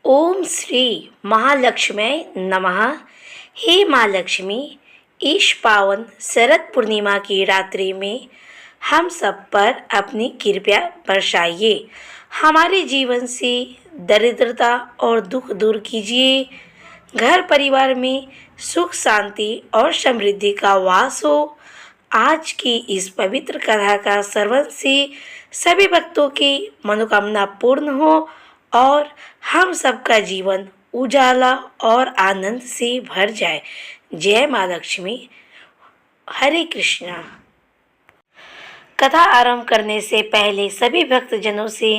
ओम श्री महालक्ष्मी नमः। हे माँ लक्ष्मी, इस पावन शरद पूर्णिमा की रात्रि में हम सब पर अपनी कृपा बरसाइए। हमारे जीवन से दरिद्रता और दुख दूर कीजिए। घर परिवार में सुख शांति और समृद्धि का वास हो। आज की इस पवित्र कथा का श्रवण से सभी भक्तों की मनोकामना पूर्ण हो और हम सबका जीवन उजाला और आनंद से भर जाए। जय माँ लक्ष्मी। हरे कृष्णा। कथा आरंभ करने से पहले सभी भक्तजनों से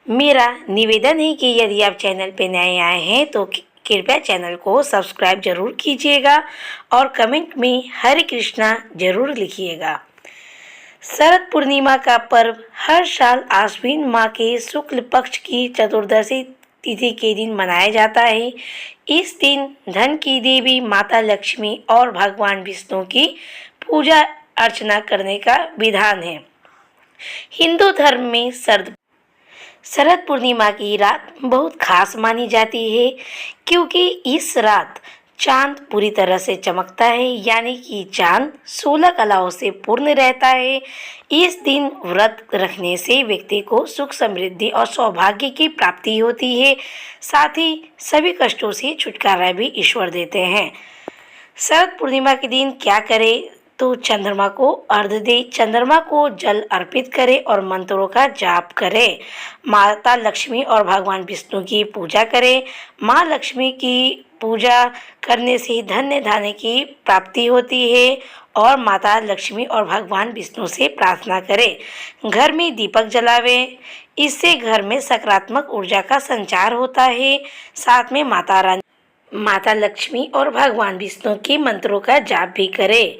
मेरा निवेदन है कि यदि आप चैनल पर नए आए हैं तो कृपया चैनल को सब्सक्राइब जरूर कीजिएगा और कमेंट में हरे कृष्णा जरूर लिखिएगा। शरद पूर्णिमा का पर्व हर साल आश्विन माह के शुक्ल पक्ष की चतुर्दशी तिथि के दिन मनाया जाता है। इस दिन धन की देवी माता लक्ष्मी और भगवान विष्णु की पूजा अर्चना करने का विधान है। हिंदू धर्म में शरद पूर्णिमा की रात बहुत खास मानी जाती है, क्योंकि इस रात चांद पूरी तरह से चमकता है, यानी कि चांद 16 कलाओं से पूर्ण रहता है। इस दिन व्रत रखने से व्यक्ति को सुख समृद्धि और सौभाग्य की प्राप्ति होती है। साथ ही सभी कष्टों से छुटकारा भी ईश्वर देते हैं। शरद पूर्णिमा के दिन क्या करें? तो चंद्रमा को अर्घ्य दे, चंद्रमा को जल अर्पित करें और मंत्रों का जाप करें। माता लक्ष्मी और भगवान विष्णु की पूजा करें। माँ लक्ष्मी की पूजा करने से धन्य धान्य की प्राप्ति होती है और माता लक्ष्मी और भगवान विष्णु से प्रार्थना करें। घर में दीपक जलावें, इससे घर में सकारात्मक ऊर्जा का संचार होता है। साथ में माता लक्ष्मी और भगवान विष्णु के मंत्रों का जाप भी करें।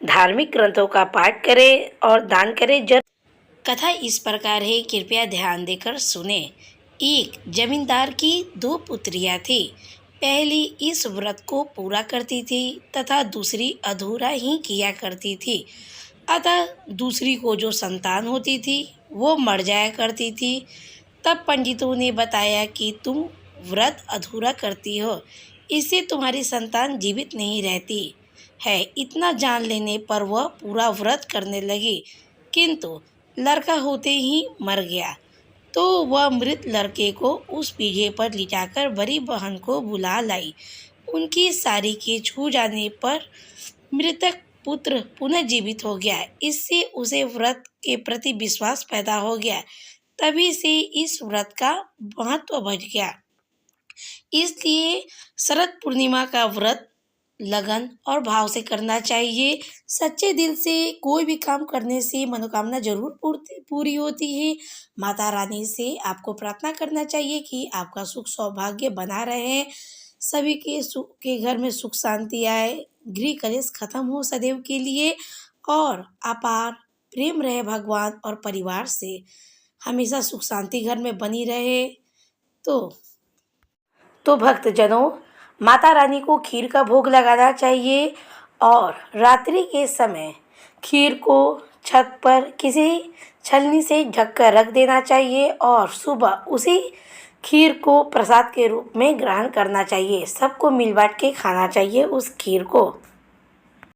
धार्मिक ग्रंथों का पाठ करें और दान करें। कथा इस प्रकार है, कृपया ध्यान देकर सुने। एक जमींदार की 2 पुत्रियां थी। पहली इस व्रत को पूरा करती थी तथा दूसरी अधूरा ही किया करती थी। अतः दूसरी को जो संतान होती थी वो मर जाया करती थी। तब पंडितों ने बताया कि तुम व्रत अधूरा करती हो, इससे तुम्हारी संतान जीवित नहीं रहती है। इतना जान लेने पर वह पूरा व्रत करने लगी, किंतु लड़का होते ही मर गया। तो वह मृत लड़के को उस पीढ़े पर लिटाकर बड़ी बहन को बुला लाई। उनकी सारी के छू जाने पर मृतक पुत्र पुनः जीवित हो गया। इससे उसे व्रत के प्रति विश्वास पैदा हो गया। तभी से इस व्रत का महत्व बढ़ गया। इसलिए शरद पूर्णिमा का व्रत लगन और भाव से करना चाहिए। सच्चे दिल से कोई भी काम करने से मनोकामना जरूर पूरी होती है। माता रानी से आपको प्रार्थना करना चाहिए कि आपका सुख सौभाग्य बना रहे, सभी के घर में सुख शांति आए, गृह कलेश खत्म हो सदैव के लिए और अपार प्रेम रहे भगवान और परिवार से। हमेशा सुख शांति घर में बनी रहे। तो भक्तजनों, माता रानी को खीर का भोग लगाना चाहिए और रात्रि के समय खीर को छत पर किसी छलनी से ढक कर रख देना चाहिए और सुबह उसी खीर को प्रसाद के रूप में ग्रहण करना चाहिए। सबको मिल बांट के खाना चाहिए उस खीर को।